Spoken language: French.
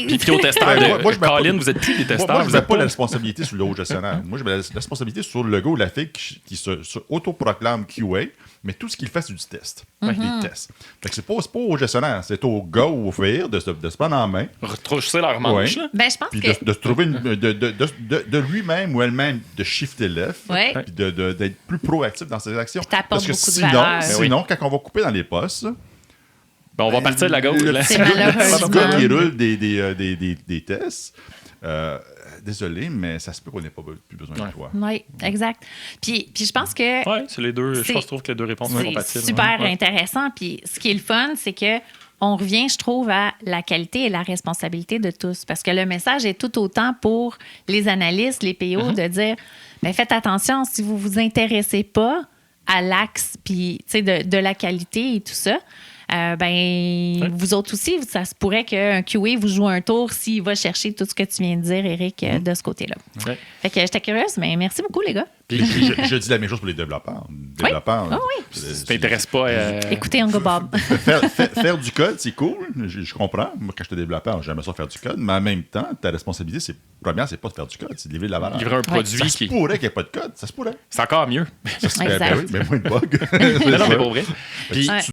Puis aux testeurs, Colin, vous êtes plus des testeurs. Moi, je ne mets pas la responsabilité sur le haut gestionnaire. Moi, je mets la responsabilité sur le gars ou la fille qui se autoproclame QA, mais tout ce qu'il fait, c'est du test. Des tests. Fait que c'est pas au gestionnaire, c'est au gars ou au fille de se prendre en main. Retrousser leur manche. Ouais. Là. Ben, je pense Puis que... de se trouver de lui-même ou elle-même de shifter left, Ouais. puis d'être plus proactif dans ses actions. Puis t'apportes Parce que beaucoup de valeur. sinon, quand on va couper dans les postes, Ben, on va partir de la gauche. le là. C'est petit malheureusement. gars qui roule des tests, désolé, mais ça se peut qu'on n'ait pas plus besoin de toi. Oui, exact. Puis je pense que Ouais, c'est les deux. Je trouve que les deux réponses sont c'est compatibles. super Ouais. intéressant. Puis ce qui est le fun, c'est que on revient, je trouve, à la qualité et la responsabilité de tous. Parce que le message est tout autant pour les analystes, les PO, de dire, ben, faites attention, si vous vous intéressez pas à l'axe puis, tu sais, de la qualité et tout ça, vous autres aussi, ça se pourrait qu'un QA vous joue un tour s'il va chercher tout ce que tu viens de dire, Éric, de ce côté-là. Ouais. Fait que j'étais curieuse, mais merci beaucoup, les gars. Puis je dis la même chose pour les développeurs. Ah oui. Ça t'intéresse pas. Écoutez, Uncle Bob. Faire du code, c'est cool. Je comprends. Moi, quand j'étais développeur, j'aimais ça faire du code. Mais en même temps, ta responsabilité, première, c'est pas de faire du code, c'est de livrer de la valeur. livrer un produit Ça se qui. pourrait qu'il n'y ait pas de code. Ça se pourrait. C'est encore mieux. Ça se Exact. oui, mais moins de bugs. Non, mais pour vrai. Puis, Ouais.